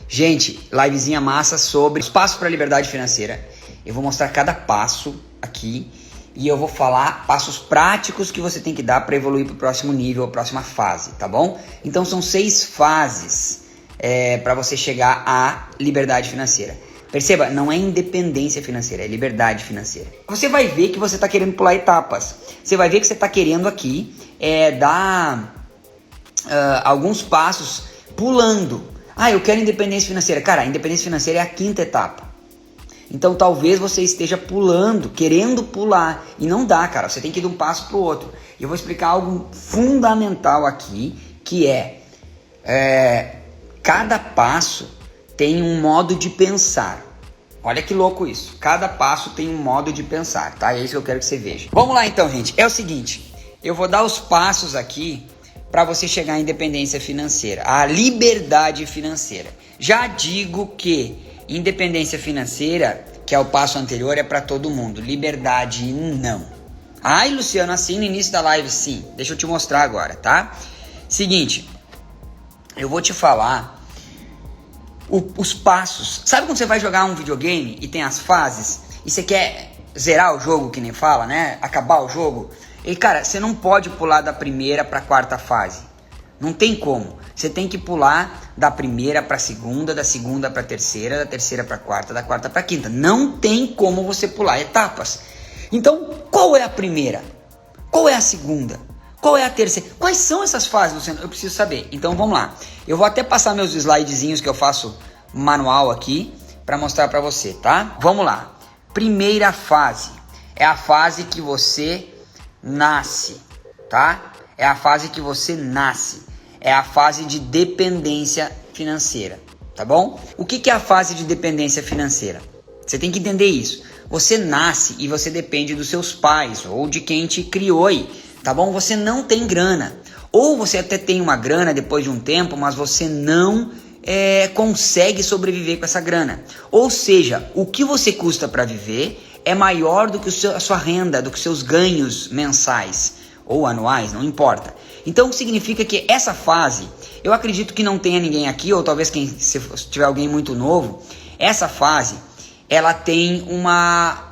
Gente, livezinha massa sobre os passos para a liberdade financeira. Eu vou mostrar cada passo aqui e eu vou falar passos práticos que você tem que dar para evoluir para o próximo nível, a próxima fase, tá bom? Então são 6 fases para você chegar à liberdade financeira. Perceba, não é independência financeira, é liberdade financeira. Você vai ver que você está querendo pular etapas. Você vai ver que você está querendo aqui dar alguns passos pulando. Eu quero independência financeira. Cara, a independência financeira é a 5ª etapa. Então talvez você esteja pulando, querendo pular. E não dá, cara. Você tem que ir de um passo para o outro. E eu vou explicar algo fundamental aqui, que cada passo tem um modo de pensar. Olha que louco isso. Cada passo tem um modo de pensar, tá? É isso que eu quero que você veja. Vamos lá então, gente. É o seguinte. Eu vou dar os passos aqui para você chegar à independência financeira, à liberdade financeira. Já digo que independência financeira, que é o passo anterior, é para todo mundo. Liberdade, não. Luciano, assim no início da live, sim. Deixa eu te mostrar agora, tá? Seguinte, eu vou te falar os passos. Sabe quando você vai jogar um videogame e tem as fases e você quer zerar o jogo, que nem fala, né? Acabar o jogo. E cara, você não pode pular da primeira para a 4ª fase. Não tem como. Você tem que pular da primeira para a segunda, da segunda para a terceira, da terceira para a 4ª, da 4ª para a 5ª. Não tem como você pular etapas. Então, qual é a primeira? Qual é a segunda? Qual é a terceira? Quais são essas fases, Luciano? Eu preciso saber. Então, vamos lá. Eu vou até passar meus slidezinhos que eu faço manual aqui para mostrar para você, tá? Vamos lá. Primeira fase é a fase que você nasce, tá? É a fase que você nasce. É a fase de dependência financeira, tá bom? O que é a fase de dependência financeira? Você tem que entender isso. Você nasce e você depende dos seus pais ou de quem te criou aí, tá bom? Você não tem grana. Ou você até tem uma grana depois de um tempo, mas você não consegue sobreviver com essa grana. Ou seja, o que você custa para viver é maior do que a sua renda, do que os seus ganhos mensais ou anuais, não importa. Então significa que essa fase, eu acredito que não tenha ninguém aqui, ou talvez se tiver alguém muito novo, essa fase, ela tem uma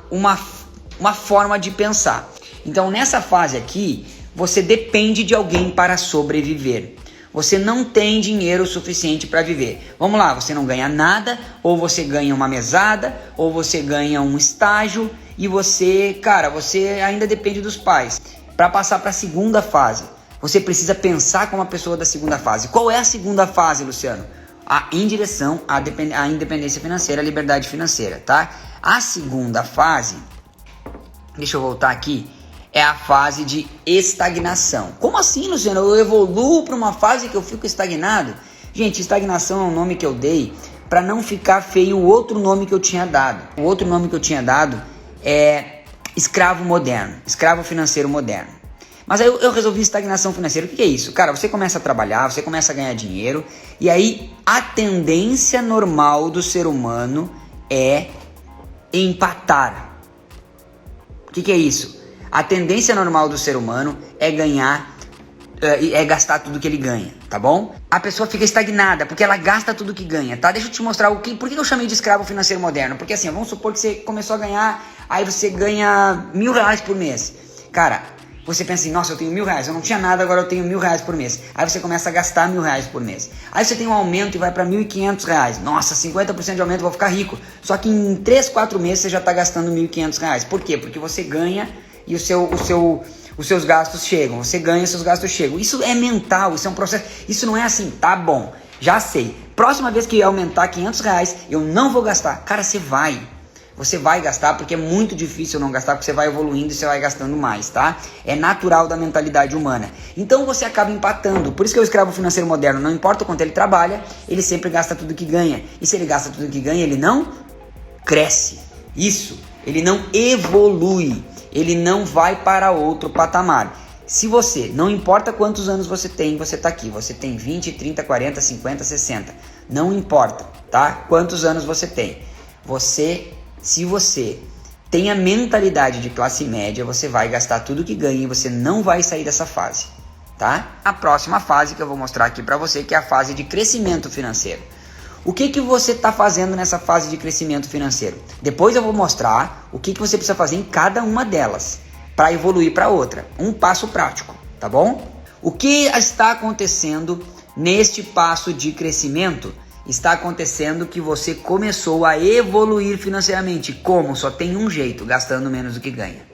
forma de pensar. Então nessa fase aqui, você depende de alguém para sobreviver. Você não tem dinheiro suficiente para viver. Vamos lá, você não ganha nada, ou você ganha uma mesada, ou você ganha um estágio, e você ainda depende dos pais. Para passar para a segunda fase, você precisa pensar como a pessoa da segunda fase. Qual é a segunda fase, Luciano? Em direção à independência financeira, à liberdade financeira, tá? A segunda fase, deixa eu voltar aqui, é a fase de estagnação. Como assim, Luciano? Eu evoluo para uma fase que eu fico estagnado? Gente, estagnação é um nome que eu dei para não ficar feio o outro nome que eu tinha dado. O outro nome que eu tinha dado é escravo moderno, escravo financeiro moderno. Mas aí eu resolvi estagnação financeira. O que é isso? Cara, você começa a trabalhar, você começa a ganhar dinheiro, e aí a tendência normal do ser humano é empatar. O que é isso? A tendência normal do ser humano é gastar tudo que ele ganha, tá bom? A pessoa fica estagnada porque ela gasta tudo que ganha, tá? Deixa eu te mostrar por que eu chamei de escravo financeiro moderno. Porque assim, vamos supor que você começou a ganhar, aí você ganha R$1.000 por mês. Cara, você pensa assim, nossa, eu tenho R$1.000, eu não tinha nada, agora eu tenho R$1.000 por mês. Aí você começa a gastar R$1.000 por mês. Aí você tem um aumento e vai para R$1.500. Nossa, 50% de aumento, eu vou ficar rico. Só que em 3, 4 meses você já tá gastando R$1.500. Por quê? Porque você ganha e os seus gastos chegam. Você ganha e os seus gastos chegam. Isso é mental, isso é um processo. Isso não é assim, tá bom, já sei. Próxima vez que aumentar R$500, eu não vou gastar. Cara, você vai gastar, porque é muito difícil não gastar, porque você vai evoluindo e você vai gastando mais, tá? É natural da mentalidade humana. Então você acaba empatando. Por isso que o escravo financeiro moderno, não importa o quanto ele trabalha, ele sempre gasta tudo que ganha. E se ele gasta tudo que ganha, ele não cresce. Isso, ele não evolui. Ele não vai para outro patamar. Se você, não importa quantos anos você tem, você está aqui. Você tem 20, 30, 40, 50, 60. Não importa, tá? Quantos anos você tem. Se você tem a mentalidade de classe média, você vai gastar tudo que ganha e você não vai sair dessa fase, tá? A próxima fase que eu vou mostrar aqui para você, que é a fase de crescimento financeiro. O que você está fazendo nessa fase de crescimento financeiro? Depois eu vou mostrar o que você precisa fazer em cada uma delas para evoluir para outra. Um passo prático, tá bom? O que está acontecendo neste passo de crescimento? Está acontecendo que você começou a evoluir financeiramente. Como? Só tem um jeito, gastando menos do que ganha.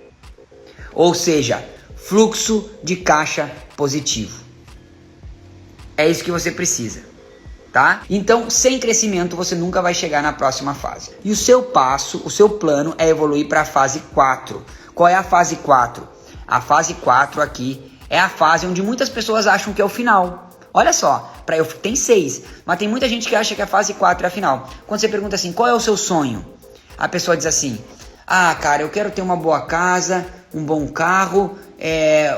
Ou seja, fluxo de caixa positivo. É isso que você precisa, tá? Então, sem crescimento, você nunca vai chegar na próxima fase. E o seu passo, o seu plano é evoluir para a fase 4. Qual é a fase 4? A fase 4 aqui é a fase onde muitas pessoas acham que é o final. Olha só, tem 6, mas tem muita gente que acha que a fase 4 é a final. Quando você pergunta assim, qual é o seu sonho? A pessoa diz assim, cara, eu quero ter uma boa casa, um bom carro,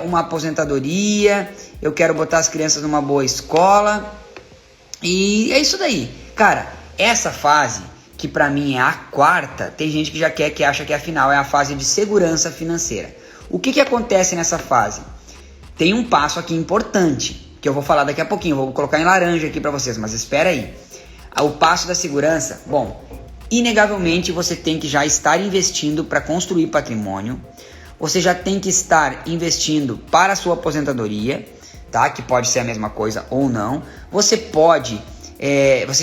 uma aposentadoria, eu quero botar as crianças numa boa escola, e é isso daí. Cara, essa fase, que pra mim é a 4ª, tem gente que acha que a final é a fase de segurança financeira. O que acontece nessa fase? Tem um passo aqui importante, que eu vou falar daqui a pouquinho, vou colocar em laranja aqui pra vocês, mas espera aí. O passo da segurança, bom, inegavelmente você tem que já estar investindo para construir patrimônio, você já tem que estar investindo para a sua aposentadoria, tá? Que pode ser a mesma coisa ou não. Você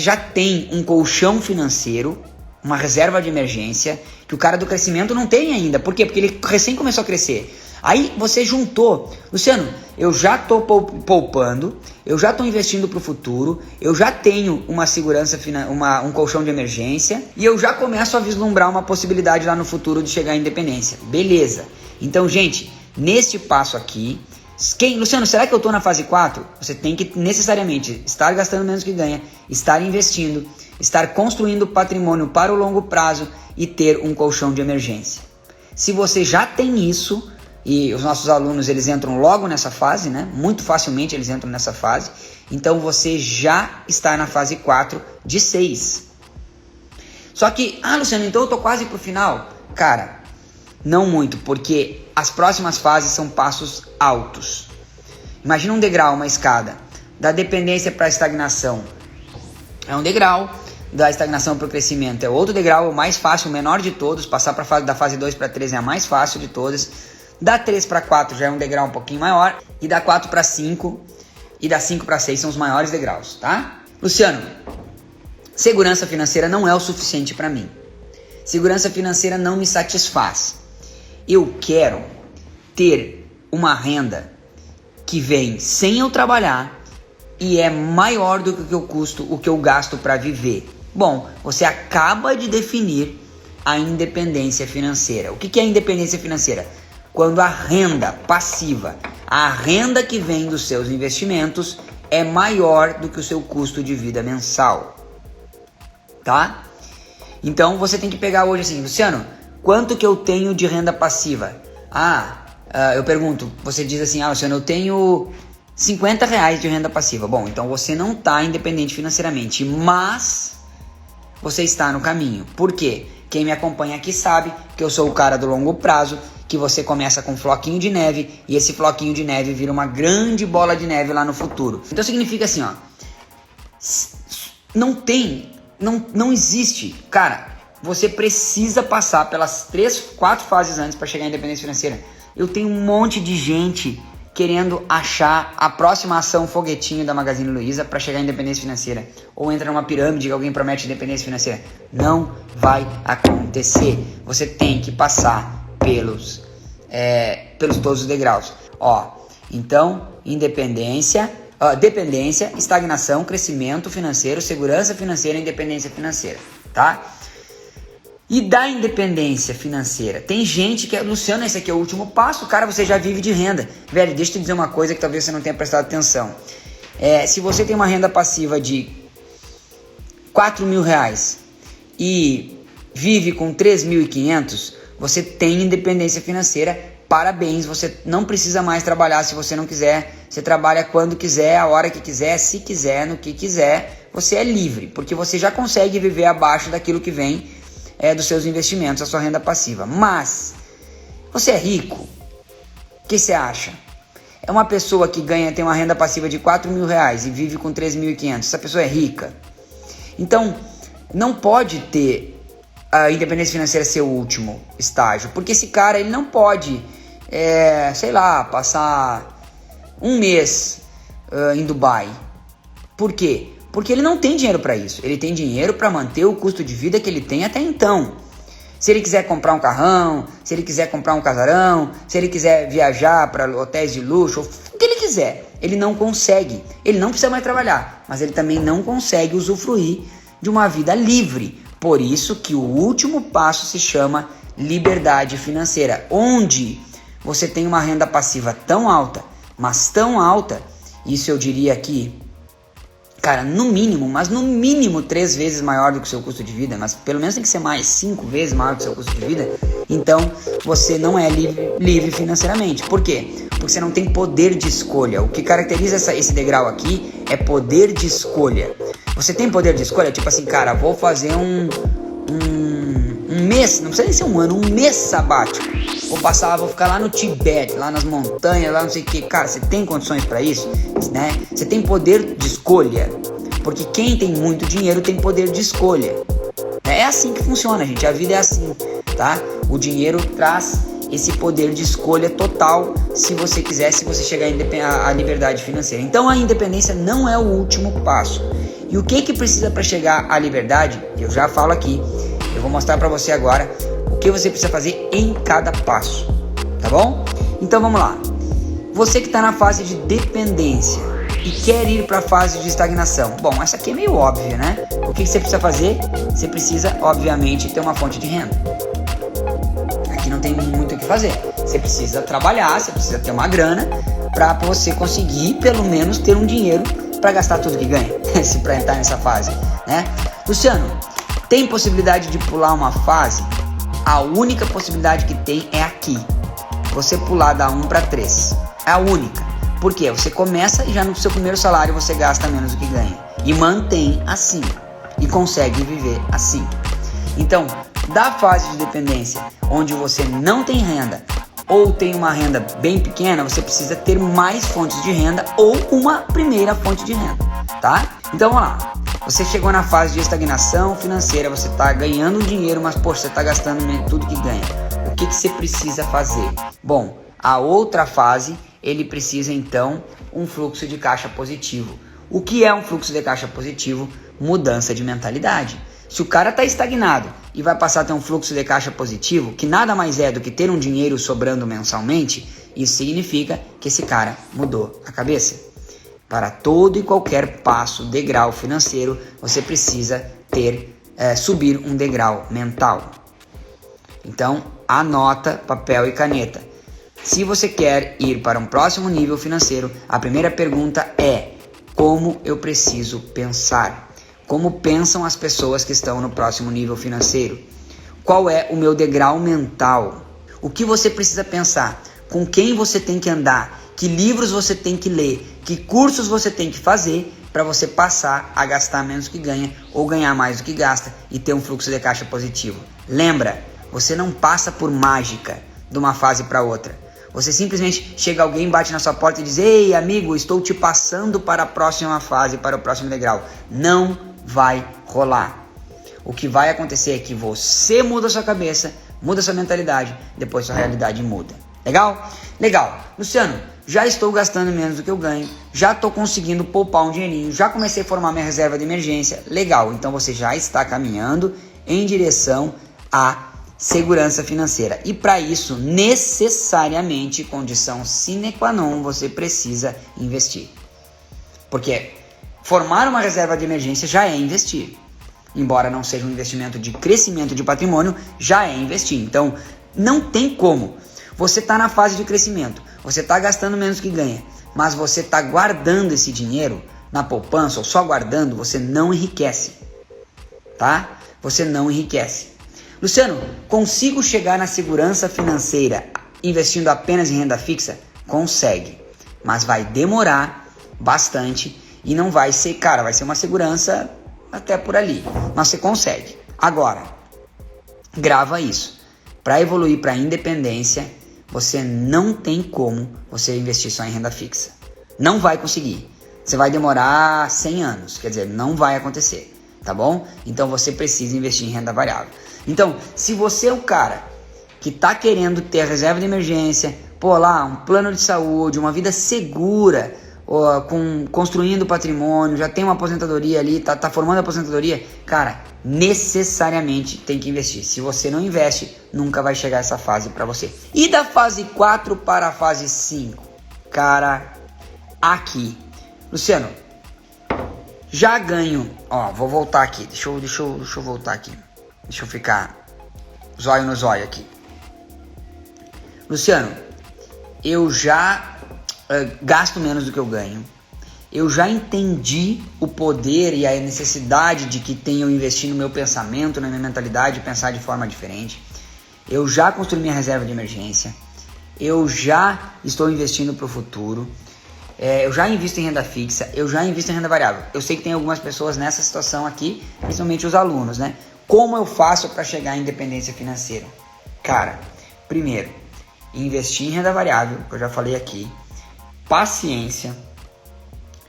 já tem um colchão financeiro, uma reserva de emergência, que o cara do crescimento não tem ainda. Por quê? Porque ele recém começou a crescer. Aí você juntou, Luciano, eu já estou poupando, eu já estou investindo para o futuro, eu já tenho uma segurança, um colchão de emergência e eu já começo a vislumbrar uma possibilidade lá no futuro de chegar à independência. Beleza. Então, gente, neste passo aqui, Luciano, será que eu estou na fase 4? Você tem que necessariamente estar gastando menos que ganha, estar investindo, estar construindo patrimônio para o longo prazo e ter um colchão de emergência. Se você já tem isso, e os nossos alunos eles entram logo nessa fase, né? Muito facilmente eles entram nessa fase, então você já está na fase 4 de 6. Só que, Luciano, então eu estou quase para o final. Cara, não muito, porque as próximas fases são passos altos. Imagina um degrau, uma escada, da dependência para a estagnação. É um degrau, da estagnação para o crescimento é outro degrau, o mais fácil, o menor de todos. Passar da fase 2 para 3 é a mais fácil de todas. Da 3 para 4 já é um degrau um pouquinho maior. E da 4 para 5 e da 5 para 6 são os maiores degraus, tá? Luciano, segurança financeira não é o suficiente para mim. Segurança financeira não me satisfaz. Eu quero ter uma renda que vem sem eu trabalhar e é maior do que o que eu gasto para viver. Bom, você acaba de definir a independência financeira. O que é independência financeira? Quando a renda passiva, a renda que vem dos seus investimentos é maior do que o seu custo de vida mensal, tá? Então você tem que pegar hoje assim, Luciano, quanto que eu tenho de renda passiva? Eu pergunto, você diz assim, Luciano, eu tenho R$50 de renda passiva. Bom, então você não está independente financeiramente, mas você está no caminho. Por quê? Quem me acompanha aqui sabe que eu sou o cara do longo prazo, que você começa com um floquinho de neve e esse floquinho de neve vira uma grande bola de neve lá no futuro. Então significa assim, não existe, cara, você precisa passar pelas 3, 4 fases antes para chegar à independência financeira. Eu tenho um monte de gente querendo achar a próxima ação foguetinho da Magazine Luiza para chegar à independência financeira. Ou entra numa pirâmide que alguém promete independência financeira. Não vai acontecer. Você tem que passar pelos todos os degraus. Então, dependência, estagnação, crescimento financeiro, segurança financeira, independência financeira, tá? E da independência financeira, tem gente que, Luciano, esse aqui é o último passo, cara, você já vive de renda. Velho, deixa eu te dizer uma coisa que talvez você não tenha prestado atenção. Se você tem uma renda passiva de R$4.000 e vive com 3.500, você tem independência financeira. Parabéns, você não precisa mais trabalhar se você não quiser. Você trabalha quando quiser, a hora que quiser, se quiser, no que quiser. Você é livre, porque você já consegue viver abaixo daquilo que vem dos seus investimentos, a sua renda passiva. Mas, você é rico? O que você acha? É uma pessoa que tem uma renda passiva de R$4.000 e vive com 3.500. Essa pessoa é rica? Então, não pode ter a independência financeira ser o último estágio, porque esse cara ele não pode, sei lá, passar um mês em Dubai. Por quê? Porque ele não tem dinheiro para isso. Ele tem dinheiro para manter o custo de vida que ele tem até então. Se ele quiser comprar um carrão, se ele quiser comprar um casarão, se ele quiser viajar para hotéis de luxo, o que ele quiser, ele não consegue. Ele não precisa mais trabalhar, mas ele também não consegue usufruir de uma vida livre. Por isso que o último passo se chama liberdade financeira, onde você tem uma renda passiva tão alta, mas tão alta, isso eu diria aqui, cara, no mínimo 3 vezes maior do que o seu custo de vida, mas pelo menos tem que ser mais 5 vezes maior do que o seu custo de vida. Então você não é livre financeiramente. Por quê? Porque você não tem poder de escolha. O que caracteriza esse degrau aqui é poder de escolha. Você tem poder de escolha? Tipo assim, cara, vou fazer um mês, não precisa nem ser um ano, um mês sabático. Vou ficar lá no Tibete, lá nas montanhas, lá não sei o que. Cara, você tem condições para isso, né? Você tem poder de escolha, porque quem tem muito dinheiro tem poder de escolha. É assim que funciona, gente. A vida é assim, tá? O dinheiro traz esse poder de escolha total, se você quiser, se você chegar à liberdade financeira. Então a independência não é o último passo. E o que precisa para chegar à liberdade? Eu já falo aqui. Eu vou mostrar para você agora o que você precisa fazer em cada passo, tá bom? Então vamos lá. Você que está na fase de dependência e quer ir para a fase de estagnação. Bom, essa aqui é meio óbvia, né? O que você precisa fazer? Você precisa, obviamente, ter uma fonte de renda. Aqui não tem muito o que fazer. Você precisa trabalhar, você precisa ter uma grana para você conseguir, pelo menos, ter um dinheiro para gastar tudo que ganha, para entrar nessa fase, né? Luciano, tem possibilidade de pular uma fase? A única possibilidade que tem é aqui. Você pular da 1 para 3. É a única. Por quê? Você começa e já no seu primeiro salário você gasta menos do que ganha. E mantém assim. E consegue viver assim. Então, da fase de dependência, onde você não tem renda, ou tem uma renda bem pequena, você precisa ter mais fontes de renda ou uma primeira fonte de renda, tá? Então vamos lá. Você chegou na fase de estagnação financeira, você está ganhando dinheiro, mas poxa, você está gastando tudo que ganha. O que você precisa fazer? Bom, a outra fase, ele precisa então um fluxo de caixa positivo. O que é um fluxo de caixa positivo? Mudança de mentalidade. Se o cara está estagnado e vai passar a ter um fluxo de caixa positivo, que nada mais é do que ter um dinheiro sobrando mensalmente, isso significa que esse cara mudou a cabeça. Para todo e qualquer passo, degrau financeiro, você precisa subir um degrau mental. Então, anota papel e caneta. Se você quer ir para um próximo nível financeiro, a primeira pergunta é: como eu preciso pensar? Como pensam as pessoas que estão no próximo nível financeiro? Qual é o meu degrau mental? O que você precisa pensar? Com quem você tem que andar? Que livros você tem que ler? Que cursos você tem que fazer para você passar a gastar menos que ganha ou ganhar mais do que gasta e ter um fluxo de caixa positivo? Lembra, você não passa por mágica de uma fase para outra. Você simplesmente chega alguém, bate na sua porta e diz: ei, amigo, estou te passando para a próxima fase, para o próximo degrau. Não vai rolar. O que vai acontecer é que você muda a sua cabeça, muda a sua mentalidade, depois sua realidade muda. Legal? Legal. Luciano, já estou gastando menos do que eu ganho, já estou conseguindo poupar um dinheirinho, já comecei a formar minha reserva de emergência. Legal, então você já está caminhando em direção à segurança financeira. E para isso, necessariamente, condição sine qua non, você precisa investir. Porque formar uma reserva de emergência já é investir. Embora não seja um investimento de crescimento de patrimônio, já é investir. Então, não tem como. Você está na fase de crescimento, você está gastando menos que ganha, mas você está guardando esse dinheiro na poupança ou só guardando, você não enriquece. Tá? Você não enriquece. Luciano, consigo chegar na segurança financeira investindo apenas em renda fixa? Consegue, mas vai demorar bastante e não vai ser, cara, vai ser uma segurança até por ali, mas você consegue. Agora, grava isso. Para evoluir para a independência, você não tem como você investir só em renda fixa. Não vai conseguir. Você vai demorar 100 anos, quer dizer, não vai acontecer. tá bom? Então você precisa investir em renda variável. Então, se você é o cara que tá querendo ter a reserva de emergência, pô, lá, um plano de saúde, uma vida segura, construindo patrimônio, já tem uma aposentadoria ali, tá formando a aposentadoria, cara, necessariamente tem que investir. Se você não investe, nunca vai chegar essa fase para você. E da fase 4 para a fase 5? Cara, aqui, Luciano, já ganho, ó, vou voltar aqui, deixa eu voltar aqui, deixa eu ficar zóio no zóio aqui. Luciano, eu já gasto menos do que eu ganho. Eu já entendi o poder e a necessidade de que tem eu investir no meu pensamento, na minha mentalidade, pensar de forma diferente. Eu já construí minha reserva de emergência. Eu já estou investindo para o futuro. Eu já invisto em renda fixa. Eu já invisto em renda variável. Eu sei que tem algumas pessoas nessa situação aqui, principalmente os alunos, né? Como eu faço para chegar à independência financeira? Cara, primeiro, investir em renda variável, que eu já falei aqui. Paciência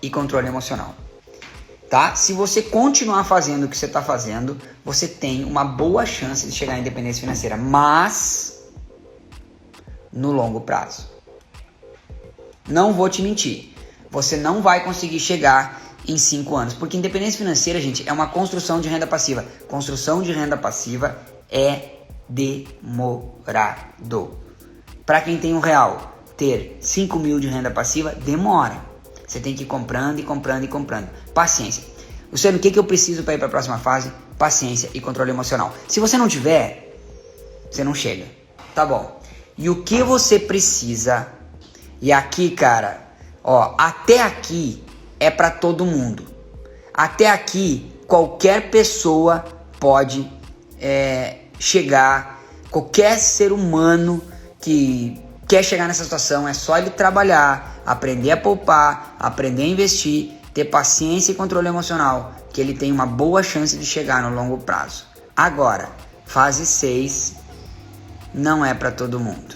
e controle emocional, tá? Se você continuar fazendo o que você está fazendo, você tem uma boa chance de chegar à independência financeira, mas no longo prazo. Não vou te mentir, você não vai conseguir chegar em 5 anos, porque independência financeira, gente, é uma construção de renda passiva. Construção de renda passiva é demorado. Para quem tem R$1, ter 5 mil de renda passiva demora. Você tem que ir comprando e comprando e comprando. Paciência. Luciano, o que eu preciso para ir para a próxima fase? Paciência e controle emocional. Se você não tiver, você não chega. Tá bom. E o que você precisa? E aqui, cara, ó, até aqui é para todo mundo. Até aqui, qualquer pessoa pode chegar. Qualquer ser humano que quer chegar nessa situação, é só ele trabalhar, aprender a poupar, aprender a investir, ter paciência e controle emocional, que ele tem uma boa chance de chegar no longo prazo. Agora, fase 6 não é para todo mundo.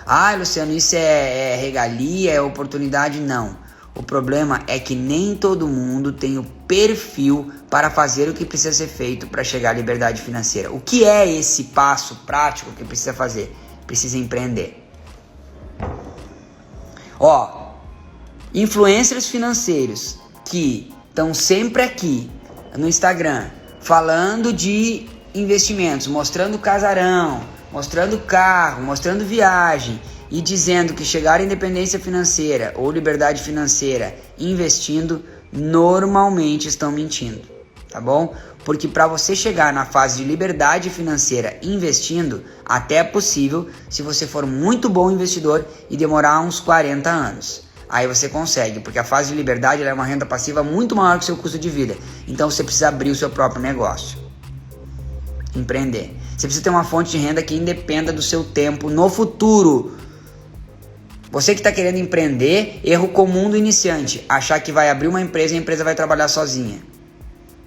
Ah, Luciano, isso é regalia, é oportunidade? Não. O problema é que nem todo mundo tem o perfil para fazer o que precisa ser feito para chegar à liberdade financeira. O que é esse passo prático que precisa fazer? Precisa empreender. Ó, influencers financeiros que estão sempre aqui no Instagram falando de investimentos, mostrando casarão, mostrando carro, mostrando viagem e dizendo que chegar à independência financeira ou liberdade financeira investindo, normalmente estão mentindo, tá bom? Porque para você chegar na fase de liberdade financeira investindo, até é possível se você for muito bom investidor e demorar uns 40 anos. Aí você consegue, porque a fase de liberdade ela é uma renda passiva muito maior que o seu custo de vida. Então você precisa abrir o seu próprio negócio. Empreender. Você precisa ter uma fonte de renda que independa do seu tempo no futuro. Você que está querendo empreender, erro comum do iniciante. Achar que vai abrir uma empresa e a empresa vai trabalhar sozinha.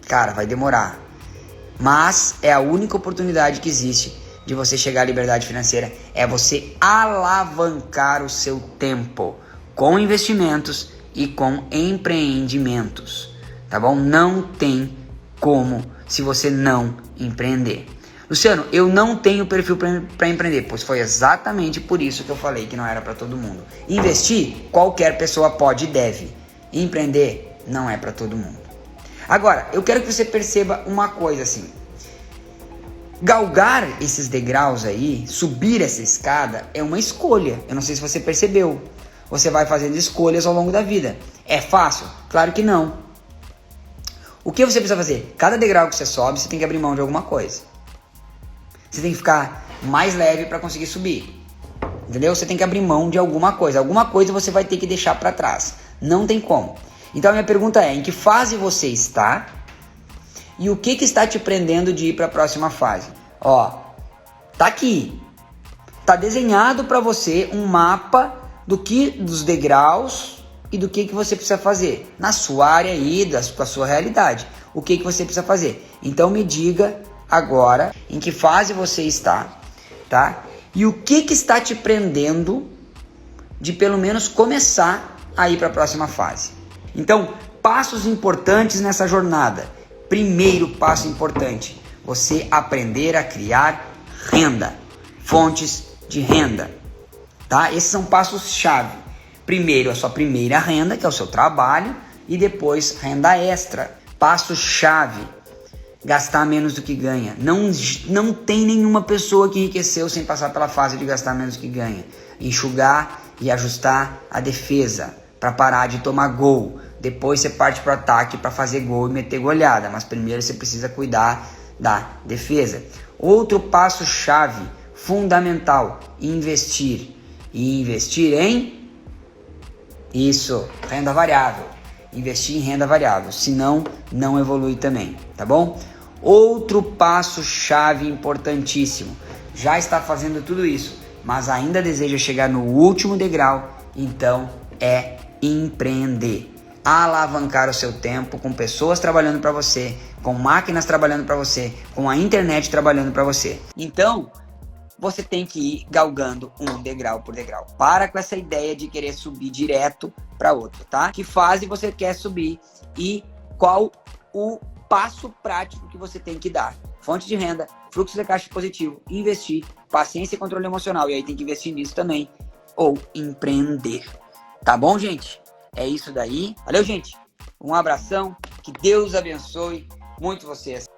Cara, vai demorar. Mas é a única oportunidade que existe de você chegar à liberdade financeira. É você alavancar o seu tempo com investimentos e com empreendimentos. Tá bom? Não tem como se você não empreender. Luciano, eu não tenho perfil para empreender, pois foi exatamente por isso que eu falei que não era para todo mundo. Investir, qualquer pessoa pode e deve. Empreender, não é para todo mundo. Agora, eu quero que você perceba uma coisa assim. Galgar esses degraus aí, subir essa escada, é uma escolha. Eu não sei se você percebeu. Você vai fazendo escolhas ao longo da vida. É fácil? Claro que não. O que você precisa fazer? Cada degrau que você sobe, você tem que abrir mão de alguma coisa. Você tem que ficar mais leve para conseguir subir. Entendeu? Você tem que abrir mão de alguma coisa. Alguma coisa você vai ter que deixar para trás. Não tem como. Então a minha pergunta é, em que fase você está? E o que está te prendendo de ir para a próxima fase? Ó, tá aqui. Tá desenhado para você um mapa dos degraus e do que você precisa fazer na sua área aí, com a sua realidade. O que você precisa fazer? Então me diga agora em que fase você está, tá? E o que está te prendendo de pelo menos começar a ir para a próxima fase. Então, passos importantes nessa jornada. Primeiro passo importante, você aprender a criar renda, fontes de renda, tá? Esses são passos-chave. Primeiro, a sua primeira renda, que é o seu trabalho, e depois renda extra. Passo-chave, gastar menos do que ganha. Não tem nenhuma pessoa que enriqueceu sem passar pela fase de gastar menos do que ganha. Enxugar e ajustar a defesa para parar de tomar gol. Depois você parte para o ataque para fazer gol e meter goleada, mas primeiro você precisa cuidar da defesa. Outro passo-chave fundamental, investir. E investir em renda variável. Investir em renda variável, senão não evolui também, tá bom? Outro passo-chave importantíssimo. Já está fazendo tudo isso, mas ainda deseja chegar no último degrau, então é empreender. Alavancar o seu tempo com pessoas trabalhando para você, com máquinas trabalhando para você, com a internet trabalhando para você. Então, você tem que ir galgando um degrau por degrau. Para com essa ideia de querer subir direto para outro, tá? Que fase você quer subir e qual o passo prático que você tem que dar. Fonte de renda, fluxo de caixa positivo, investir, paciência e controle emocional. E aí tem que investir nisso também. Ou empreender. Tá bom, gente? É isso daí. Valeu, gente. Um abração. Que Deus abençoe muito vocês.